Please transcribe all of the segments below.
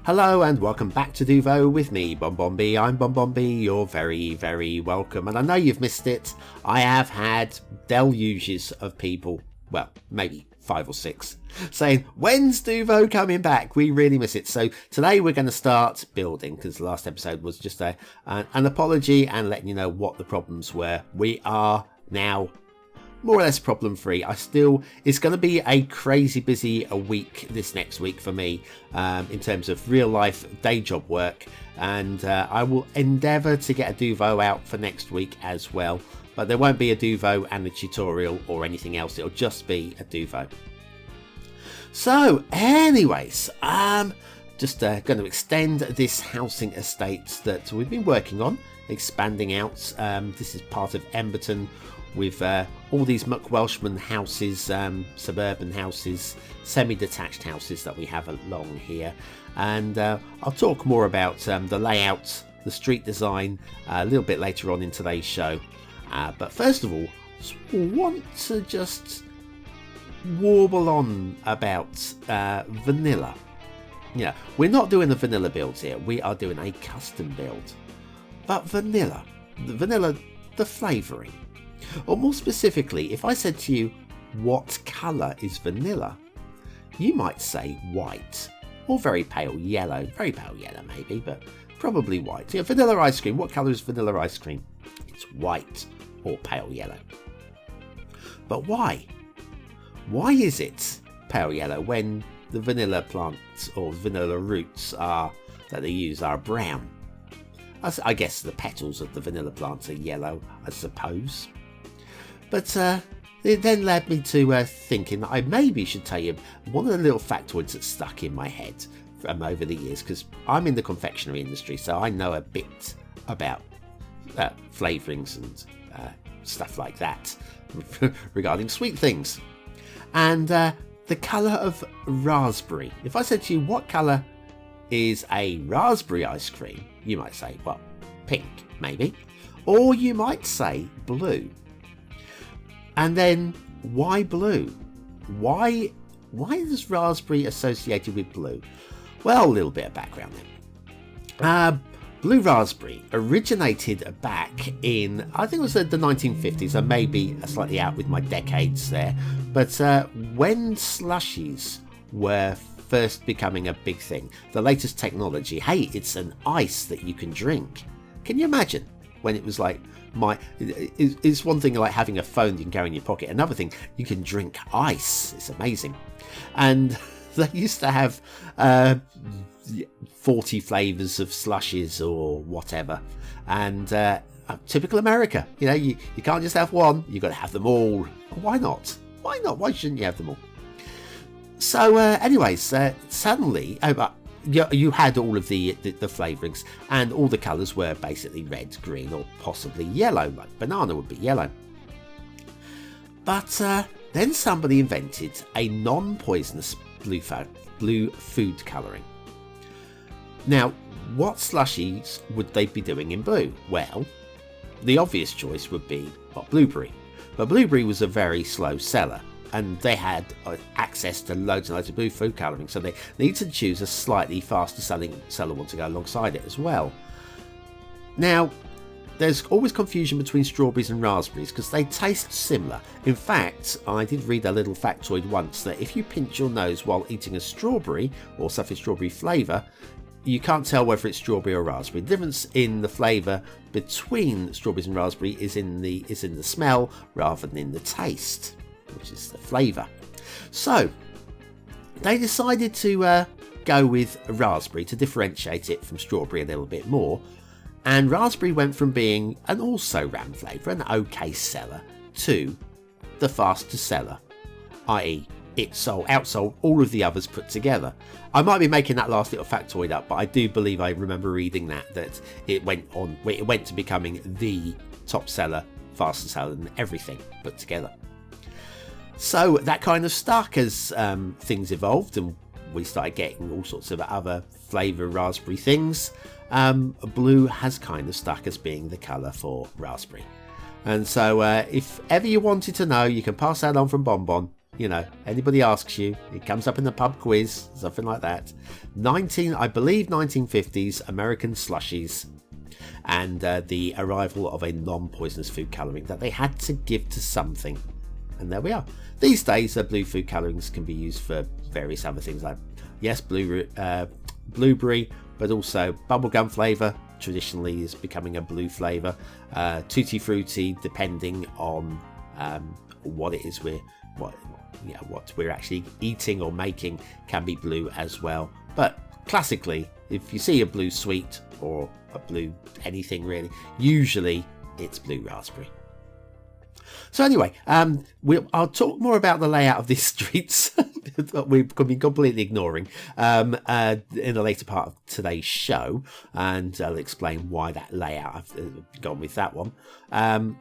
Hello and welcome back to Deauveau with me, BonBonB. I'm BonBonB, you're very, very welcome. And I know you've missed it. I have had deluges of people, well, maybe 5 or 6, saying, when's Deauveau coming back? We really miss it. So today we're going to start building, because the last episode was just an apology and letting you know what the problems were. We are now more or less problem free. It's going to be a crazy busy week this next week for me in terms of real life day job work, and I will endeavour to get a Deauveau out for next week as well, but there won't be a Deauveau and a tutorial or anything else. It'll just be a Deauveau. So anyways, just going to extend this housing estate that we've been working on, expanding out. This is part of Emberton, with all these Muck Welshman houses, suburban houses, semi-detached houses that we have along here. And I'll talk more about the layout, the street design a little bit later on in today's show. But first of all, I want to just warble on about vanilla. Yeah, we're not doing a vanilla build here, we are doing a custom build. But vanilla, the flavouring. Or more specifically, if I said to you, what colour is vanilla? You might say white, or very pale yellow maybe, but probably white. Yeah, vanilla ice cream, what colour is vanilla ice cream? It's white or pale yellow. But why? Why is it pale yellow when the vanilla plants or vanilla roots that they use are brown? I guess the petals of the vanilla plants are yellow, I suppose. But it then led me to thinking that I maybe should tell you one of the little factoids that stuck in my head from over the years, because I'm in the confectionery industry, so I know a bit about flavourings and stuff like that regarding sweet things. And the colour of raspberry. If I said to you, what colour is a raspberry ice cream? You might say, well, pink, maybe. Or you might say blue. And then, why blue? Why is raspberry associated with blue? Well, a little bit of background then. Blue raspberry originated back in, I think it was the 1950s. I may be slightly out with my decades there. But when slushies were first becoming a big thing, the latest technology, hey, it's an ice that you can drink. Can you imagine when it was like, it's one thing like having a phone you can carry in your pocket, another thing, you can drink ice. It's amazing. And they used to have 40 flavours of slushies or whatever, and typical America, you can't just have one, you've got to have them all. Why not? Why shouldn't you have them all? So anyways, suddenly you had all of the flavourings, and all the colours were basically red, green, or possibly yellow, like banana would be yellow. But then somebody invented a non-poisonous blue food colouring. Now, what slushies would they be doing in blue? Well, the obvious choice would be blueberry. But blueberry was a very slow seller, and they had access to loads and loads of blue food colouring, so they need to choose a slightly faster selling seller one to go alongside it as well. Now, there's always confusion between strawberries and raspberries because they taste similar. In fact, I did read a little factoid once that if you pinch your nose while eating a strawberry or something strawberry flavour, you can't tell whether it's strawberry or raspberry. The difference in the flavour between strawberries and raspberry is in the smell rather than in the taste, which is the flavour. So they decided to go with raspberry to differentiate it from strawberry a little bit more, and raspberry went from being an also-ran flavour, an okay seller, to the faster seller, i.e. it outsold all of the others put together. I might be making that last little factoid up, but I do believe I remember reading that it went to becoming the top seller, faster seller than everything put together. So that kind of stuck as things evolved and we started getting all sorts of other flavour raspberry things. Blue has kind of stuck as being the colour for raspberry. And so if ever you wanted to know, you can pass that on from BonBon. You know, anybody asks you, it comes up in the pub quiz, something like that. I believe 1950s American slushies, and the arrival of a non-poisonous food colouring that they had to give to something. And there we are. These days, blue food colourings can be used for various other things, like, yes, blueberry, but also bubblegum flavour traditionally is becoming a blue flavour. Tutti frutti, depending on what it is what we're actually eating or making, can be blue as well. But classically, if you see a blue sweet or a blue anything really, usually it's blue raspberry. So anyway, I'll talk more about the layout of these streets that we've been completely ignoring in the later part of today's show, and I'll explain why that layout, I've gone with that one.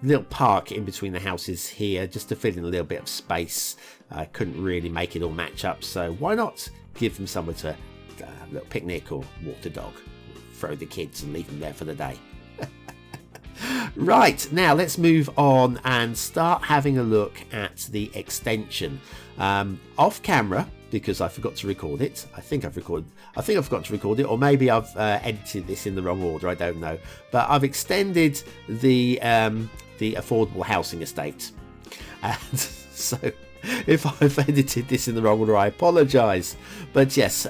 Little park in between the houses here, just to fill in a little bit of space. I couldn't really make it all match up, so why not give them somewhere to have a little picnic or walk the dog, throw the kids and leave them there for the day. Right, now let's move on and start having a look at the extension. Off camera, because I forgot to record it. I think I forgot to record it, or maybe I've edited this in the wrong order, I don't know. But I've extended the affordable housing estate. And so if I've edited this in the wrong order, I apologise. But yes,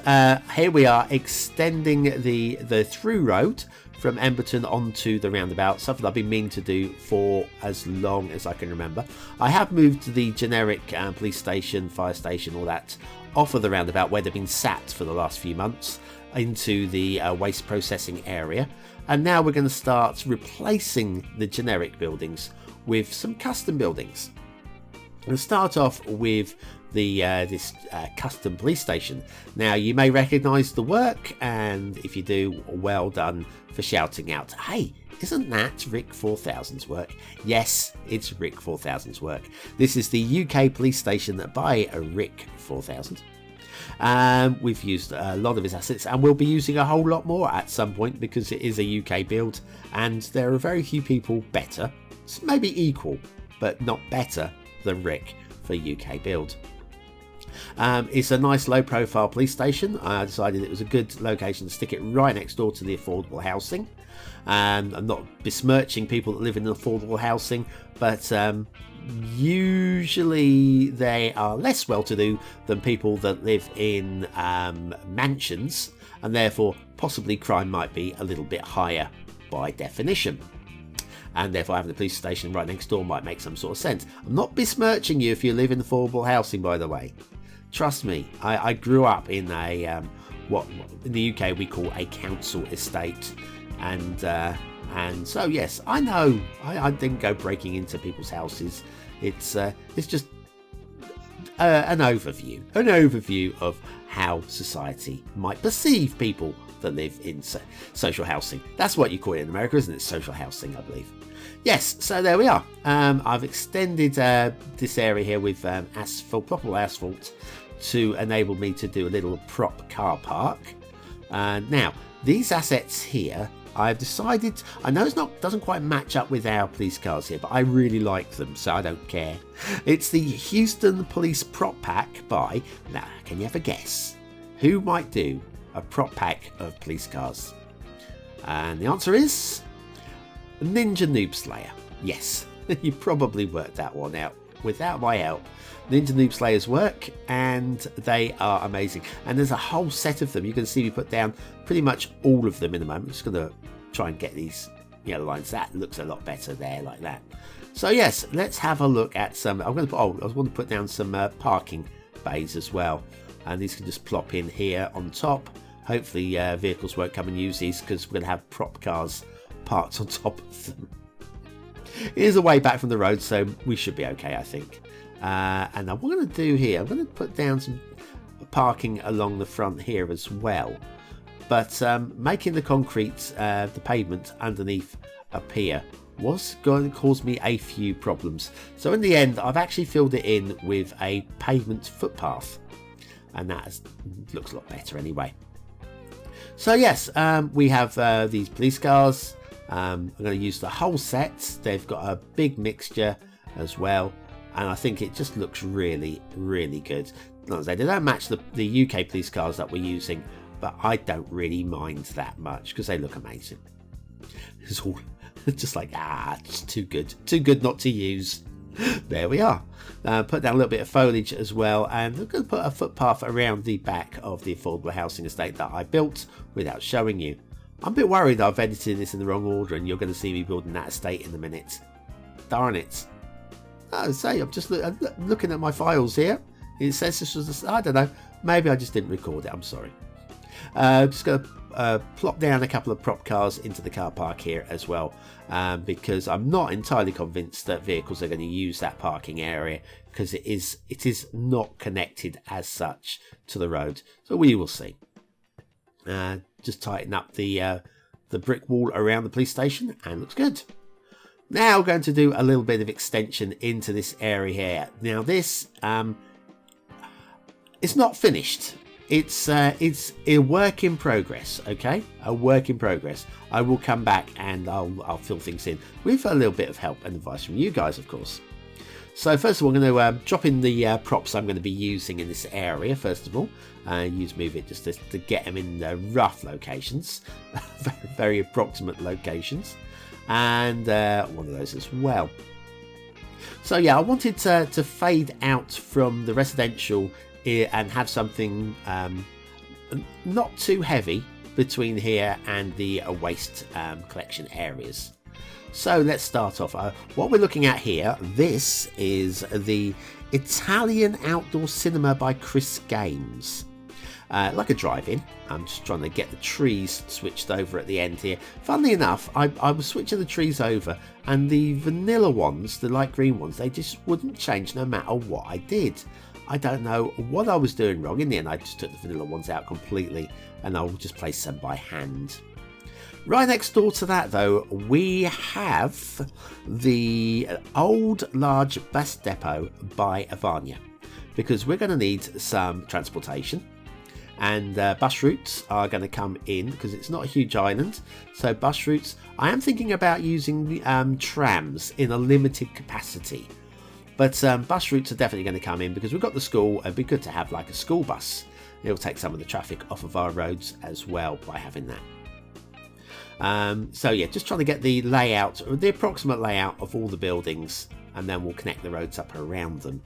here we are extending the through road from Emberton onto the roundabout, something I've been meaning to do for as long as I can remember. I have moved the generic police station, fire station, all that off of the roundabout where they've been sat for the last few months into the waste processing area. And now we're going to start replacing the generic buildings with some custom buildings. We'll start off with this custom police station. Now, you may recognise the work, and if you do, well done for shouting out, "Hey, isn't that Rick 4000's work?" Yes, it's Rick 4000's work. This is the UK police station by Rick 4000. We've used a lot of his assets, and we'll be using a whole lot more at some point, because it is a UK build, and there are very few people better, maybe equal, but not better than Rick for UK build. It's a nice low profile police station. I decided it was a good location to stick it right next door to the affordable housing. I'm not besmirching people that live in affordable housing, but usually they are less well to do than people that live in mansions, and therefore possibly crime might be a little bit higher by definition. And therefore having the police station right next door might make some sort of sense. I'm not besmirching you if you live in affordable housing, by the way. Trust me, I grew up in a what in the UK we call a council estate, and so yes, I know I didn't go breaking into people's houses. It's just an overview of how society might perceive people that live in social housing. That's what you call it in America, isn't it? Social housing, I believe. Yes, so there we are. I've extended this area here with proper asphalt to enable me to do a little prop car park. Now, these assets here, I've decided, I know doesn't quite match up with our police cars here, but I really like them, so I don't care. It's the Houston Police Prop Pack by, now, can you ever guess who might do a prop pack of police cars? And the answer is ninjanoobslayer. Yes, you probably worked that one out without my help. ninjanooobslayer's work, and they are amazing. And there's a whole set of them. You can see me put down pretty much all of them in a moment. I'm just going to try and get these yellow lines. That looks a lot better there, like that. So yes, let's have a look at some. I was going to put down some parking bays as well, and these can just plop in here on top. Hopefully vehicles won't come and use these, because we're going to have prop cars parked on top of them. It is a way back from the road, so we should be okay, I think. And what I'm going to do here, I'm going to put down some parking along the front here as well. But making the concrete, the pavement underneath up here was going to cause me a few problems. So in the end, I've actually filled it in with a pavement footpath. And that looks a lot better anyway. So yes, we have these police cars. I'm going to use the whole set. They've got a big mixture as well. and I think it just looks really, really good. Not they don't match the UK police cars that we're using, but I don't really mind that much because they look amazing. It's all just like, it's too good not to use. There we are. Put down a little bit of foliage as well, and I'm going to put a footpath around the back of the affordable housing estate that I built without showing you. I'm a bit worried I've edited this in the wrong order and you're going to see me building that estate in a minute. Darn it. I'm just looking at my files here. It says this was, I don't know, maybe I just didn't record it, I'm sorry. Just going to plop down a couple of prop cars into the car park here as well, because I'm not entirely convinced that vehicles are going to use that parking area, because it is not connected as such to the road. So we will see. Just tighten up the brick wall around the police station, and looks good. Now we're going to do a little bit of extension into this area here. Now this it's not finished. It's a work in progress, okay? A work in progress. I will come back and I'll fill things in with a little bit of help and advice from you guys, of course. So first of all, I'm going to drop in the props I'm going to be using in this area, first of all. Move it just to get them in the rough locations, very, very approximate locations. And one of those as well. So yeah, I wanted to fade out from the residential and have something not too heavy between here and the waste collection areas. So let's start off. What we're looking at here, this is the Italian outdoor cinema by CRISGAMES. Like a drive-in. I'm just trying to get the trees switched over at the end here. Funnily enough, I was switching the trees over, and the vanilla ones, the light green ones, they just wouldn't change no matter what I did. I don't know what I was doing wrong. In the end, I just took the vanilla ones out completely, and I'll just place them by hand. Right next door to that, though, we have the old large bus depot by Avania, because we're going to need some transportation. And bus routes are going to come in because it's not a huge island. So bus routes, I am thinking about using trams in a limited capacity. But bus routes are definitely going to come in because we've got the school. It'd be good to have like a school bus. It'll take some of the traffic off of our roads as well by having that. So yeah, just trying to get the layout, or the approximate layout of all the buildings, and then we'll connect the roads up around them.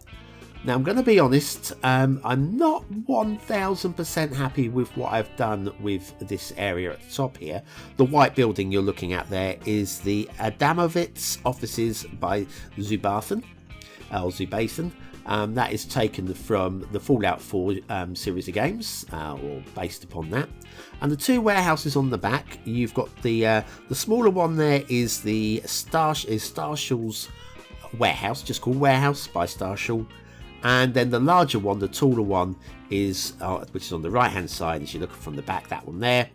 Now, I'm going to be honest, I'm not 1000% happy with what I've done with this area at the top here. The white building you're looking at there is the Adamovitz offices by Zubathan. That is taken from the Fallout 4 series of games, or based upon that. And the two warehouses on the back, you've got the smaller one there is the Starshall's warehouse, just called Warehouse by Starshall. And then the larger one, the taller one, is which is on the right hand side as you look from the back, that one there.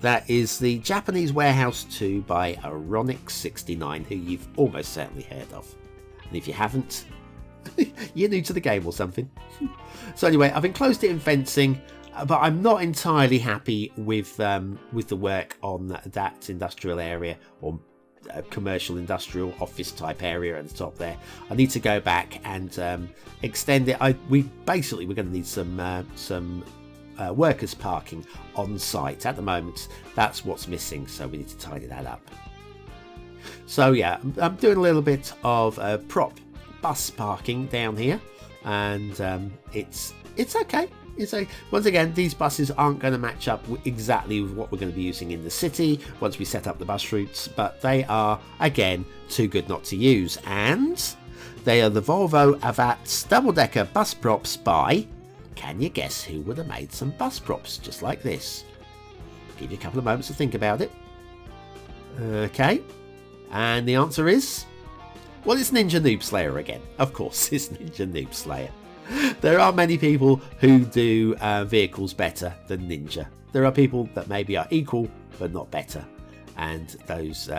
That is the Japanese Warehouse 2 by Ironic69, who you've almost certainly heard of. And if you haven't, you're new to the game or something. So anyway, I've enclosed it in fencing, but I'm not entirely happy with the work on that industrial area, or commercial industrial office type area at the top there. I need to go back and extend it. We're going to need some workers parking on site. At the moment, that's what's missing, so we need to tidy that up. So yeah, I'm doing a little bit of prop bus parking down here, and it's okay. Once again, these buses aren't going to match up exactly with what we're going to be using in the city once we set up the bus routes, but they are, again, too good not to use. And they are the Volvo Ayats double-decker bus props by, can you guess who would have made some bus props just like this? Give you a couple of moments to think about it. Okay, and the answer is, well, it's ninjanoobslayer again. Of course, it's ninjanoobslayer. There are many people who do vehicles better than Ninja. There are people that maybe are equal but not better, and those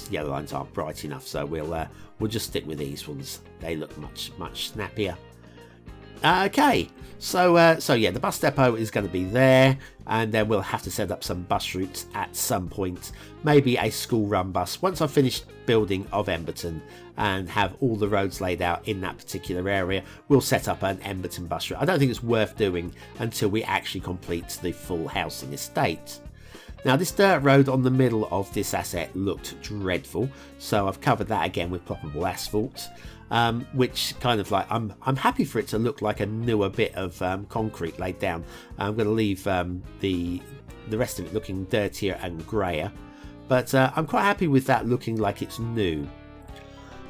yellow lines aren't bright enough. So we'll just stick with these ones. They look much snappier. Okay, so yeah, the bus depot is going to be there, and then we'll have to set up some bus routes at some point. Maybe a school run bus once I've finished building of Emberton and have all the roads laid out in that particular area. We'll set up an Emberton bus route. I don't think it's worth doing until we actually complete the full housing estate. Now, this dirt road on the middle of this asset looked dreadful, so I've covered that again with ploppable asphalt, which kind of like, I'm happy for it to look like a newer bit of concrete laid down. I'm going to leave the rest of it looking dirtier and greyer, but I'm quite happy with that looking like it's new.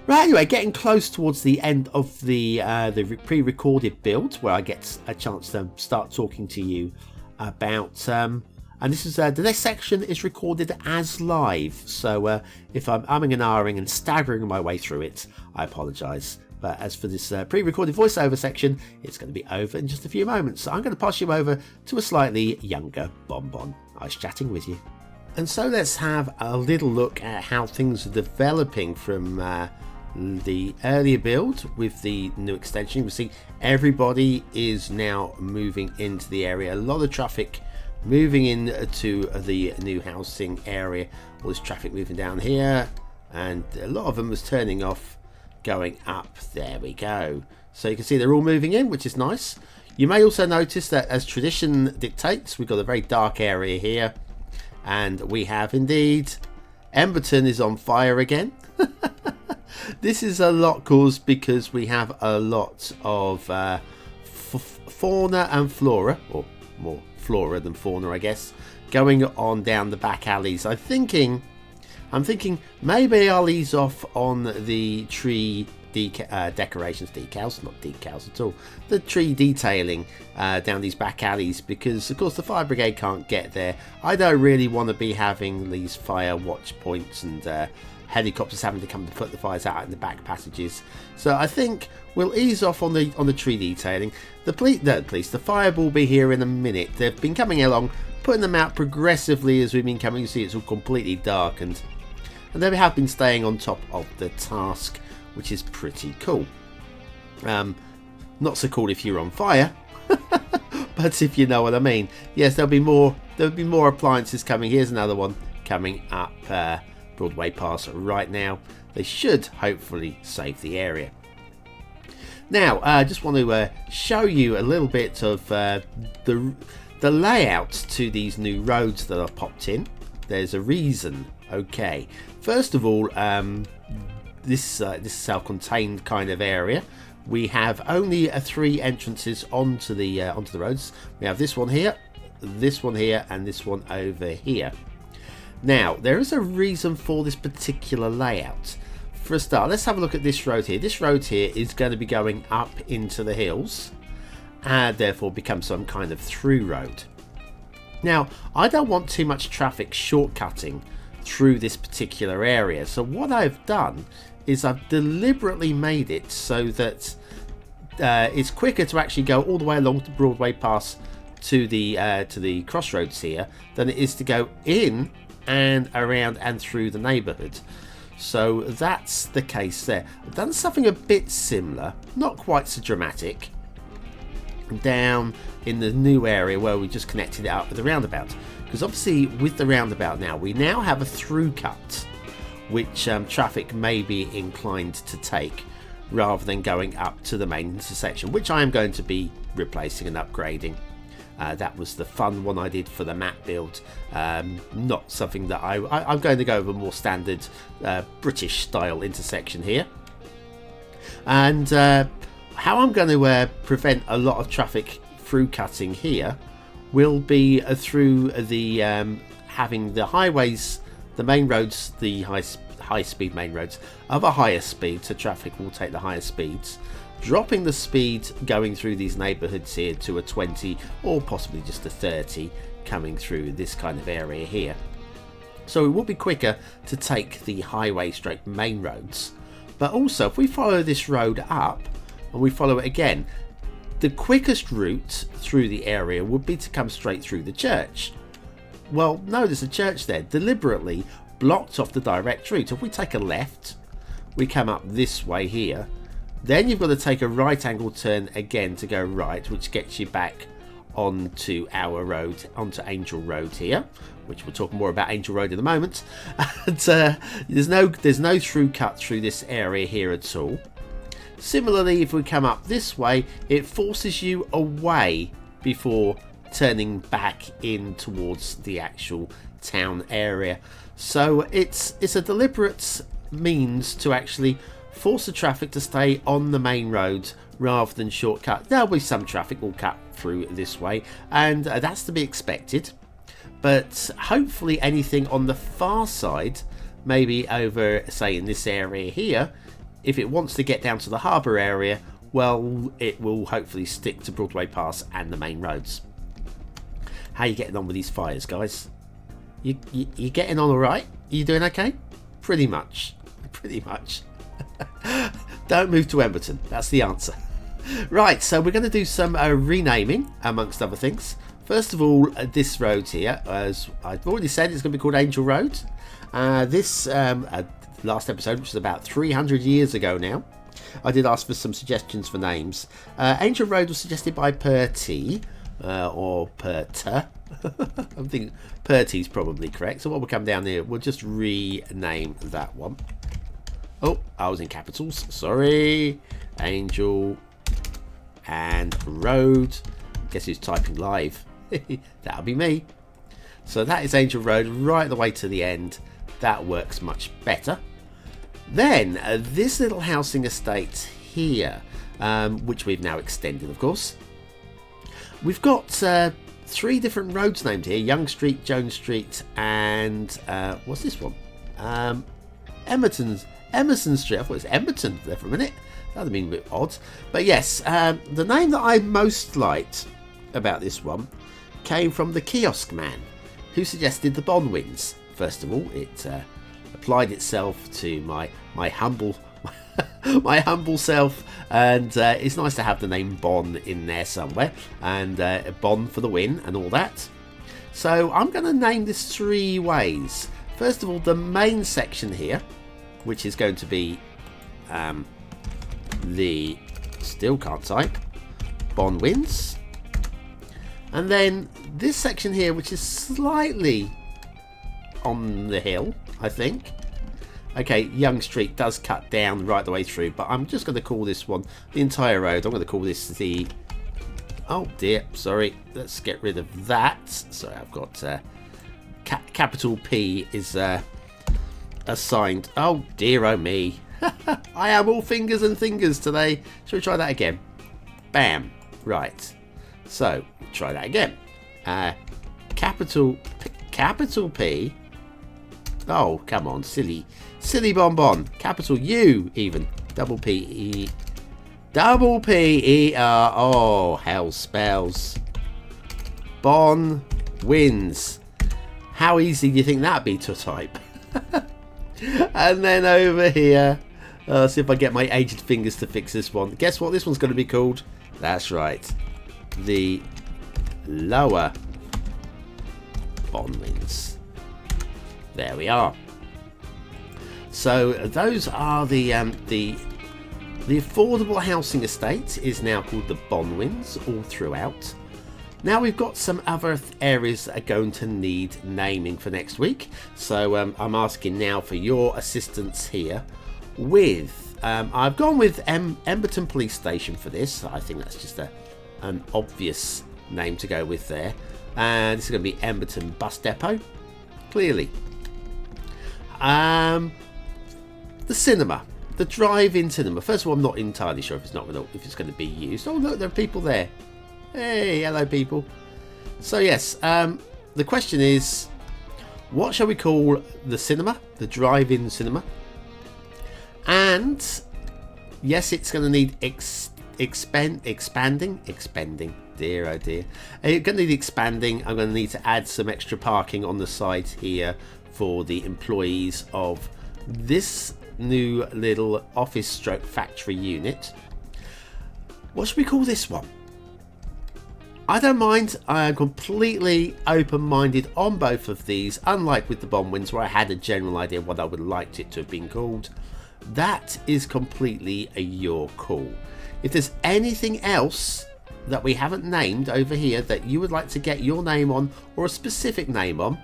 Right, anyway, getting close towards the end of the pre-recorded build, where I get a chance to start talking to you about... and this is the next section is recorded as live, so if I'm umming and ahhing and staggering my way through it, I apologise. But as for this pre-recorded voiceover section, it's going to be over in just a few moments. So I'm going to pass you over to a slightly younger BonBon. Nice chatting with you. And so let's have a little look at how things are developing from the earlier build with the new extension. You can see everybody is now moving into the area. A lot of traffic moving into the new housing area. All this traffic moving down here, and a lot of them was turning off, going up. There we go. So you can see they're all moving in, which is nice. You may also notice that, as tradition dictates, we've got a very dark area here, and we have indeed Emberton is on fire again. This is a lot caused because we have a lot of fauna and flora, or more flora than fauna, I guess, going on down the back alleys. I'm thinking maybe I'll ease off on the tree decorations, decals, not decals at all, the tree detailing down these back alleys, because of course the fire brigade can't get there. I don't really want to be having these fire watch points and helicopters having to come to put the fires out in the back passages. So I think we'll ease off on the tree detailing. The fire will be here in a minute. They've been coming along, putting them out progressively as we've been coming. You see it's all completely darkened, and they have been staying on top of the task, which is pretty cool. Not so cool if you're on fire, but if you know what I mean. Yes, there'll be more appliances coming. Here's another one coming up Broadway Pass right now. They should hopefully save the area. Now, I just want to show you a little bit of the layout to these new roads that are popped in. There's a reason. Okay, first of all, this is self-contained kind of area. We have only 3 entrances onto the roads. We have this one here, and this one over here. Now, there is a reason for this particular layout. For a start, let's have a look at this road here. This road here is going to be going up into the hills, and therefore become some kind of through road. Now, I don't want too much traffic shortcutting through this particular area, so what I've done is I've deliberately made it so that it's quicker to actually go all the way along to Broadway Pass to the crossroads here than it is to go in and around and through the neighbourhood. So that's the case there. I've done something a bit similar, not quite so dramatic, down in the new area where we just connected it up with the roundabout. Because obviously with the roundabout now, we now have a through cut, which traffic may be inclined to take, rather than going up to the main intersection, which I am going to be replacing and upgrading. That was the fun one I did for the map build, not something that I'm going to go with a more standard British style intersection here. And how I'm going to prevent a lot of traffic through cutting here will be through the having the highways, the main roads, the high speed main roads of a higher speed, so traffic will take the higher speeds, dropping the speed going through these neighbourhoods here to a 20 or possibly just a 30 coming through this kind of area here. So it will be quicker to take the highway straight main roads. But also, if we follow this road up and we follow it again, the quickest route through the area would be to come straight through the church. Well, no, there's a church there, deliberately blocked off the direct route. If we take a left, we come up this way here, Then you've got to take a right angle turn again to go right, which gets you back onto our road, onto Angel Road here, which we'll talk more about Angel Road in a moment. And there's no through cut through this area here at all. Similarly, if we come up this way, it forces you away before turning back in towards the actual town area. So it's a deliberate means to actually force the traffic to stay on the main road rather than shortcut. There'll be some traffic will cut through this way, and that's to be expected. But hopefully anything on the far side, maybe over, say, in this area here, if it wants to get down to the harbour area, well, it will hopefully stick to Broadway Pass and the main roads. How are you getting on with these fires, guys? You getting on all right? You doing okay? Pretty much. Don't move to Emberton. That's the answer. Right, so we're going to do some renaming, amongst other things. First of all, this road here, as I've already said, it's going to be called Angel Road. This last episode, which is about 300 years ago now, I did ask for some suggestions for names. Angel Road was suggested by Perty, or Perta. I'm thinking Perty's probably correct. So what will come down here, we'll just rename that one. Oh, I was in capitals. Sorry. Angel and Road. Guess who's typing live? That'll be me. So that is Angel Road right the way to the end. That works much better. Then this little housing estate here, which we've now extended, of course. We've got 3 different roads named here: Young Street, Jones Street, and what's this one? Emerson Street. I thought it was Emberton there for a minute. That would have been a bit odd. But yes, the name that I most liked about this one came from the kiosk man, who suggested the BonBonB. First of all, it applied itself to my humble my humble self, and it's nice to have the name Bon in there somewhere, and Bon for the win and all that. So I'm going to name this 3 ways. First of all, the main section here, which is going to be the, still can't type, BonBonB. And then this section here, which is slightly on the hill, I think. Okay, Young Street does cut down right the way through, but I'm just going to call this one the entire road. I'm going to call this the... Oh dear, sorry. Let's get rid of that. Sorry, I've got... capital P is assigned. Oh dear, oh me. I am all fingers and fingers today. Shall we try that again? Bam. Right. So, try that again. Capital P. Oh, come on, silly bonbon. Capital U, even. Double P E R. Oh, hell spells. Bon wins. How easy do you think that'd be to type? And then over here, see if I get my aged fingers to fix this one. Guess what this one's going to be called? That's right. The lower BonBonB. There we are. So those are the affordable housing estate is now called the BonBonB all throughout. Now we've got some other areas that are going to need naming for next week. So I'm asking now for your assistance here with, I've gone with Emberton Police Station for this. I think that's just an obvious name to go with there. And this is going to be Emberton Bus Depot, clearly. The cinema, the drive-in cinema. First of all, I'm not entirely sure if it's going to be used. Oh look, there are people there. Hey, hello people. So yes, the question is, what shall we call the cinema, the drive-in cinema? And yes, it's going to need expanding. Dear oh dear. It's going to need expanding. I'm going to need to add some extra parking on the side here for the employees of this new little office stroke factory unit. What should we call this one? I don't mind. I am completely open-minded on both of these, unlike with the BonBonB where I had a general idea what I would like it to have been called. that is completely your call. If there's anything else that we haven't named over here that you would like to get your name on, or a specific name on,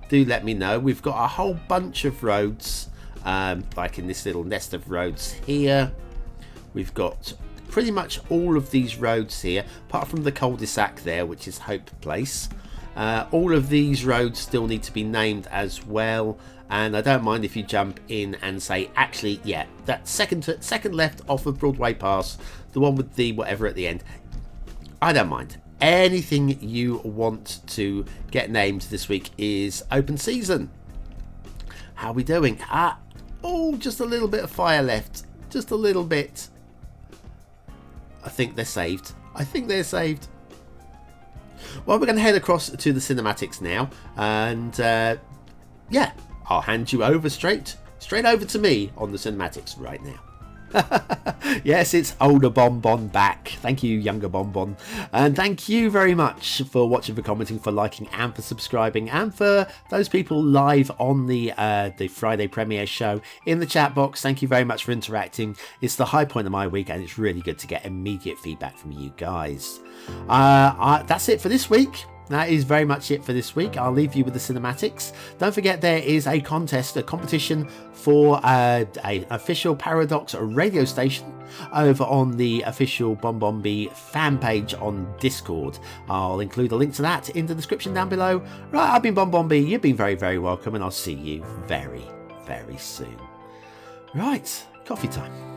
do let me know. We've got a whole bunch of roads, like in this little nest of roads here. We've got pretty much all of these roads here, apart from the cul-de-sac there, which is Hope Place. All of these roads still need to be named as well, and I don't mind if you jump in and say, actually, yeah, that second left off of Broadway Pass, the one with the whatever at the end, I don't mind. Anything you want to get named this week is open season. How are we doing? Oh, just a little bit of fire left, just a little bit. I think they're saved. Well, we're going to head across to the cinematics now, and yeah, I'll hand you over straight over to me on the cinematics right now. Yes, it's older BonBon back. Thank you, younger BonBon, and thank you very much for watching, for commenting, for liking, and for subscribing, and for those people live on the Friday premiere show in the chat box. Thank you very much for interacting. It's the high point of my week, and it's really good to get immediate feedback from you guys. That's it for this week. That is very much it for this week. I'll leave you with the cinematics. Don't forget, there is a competition for an official Paradox radio station over on the official BonBonB fan page on Discord. I'll include a link to that in the description down below. Right, I've been BonBonB. You've been very, very welcome, and I'll see you very, very soon. Right, coffee time.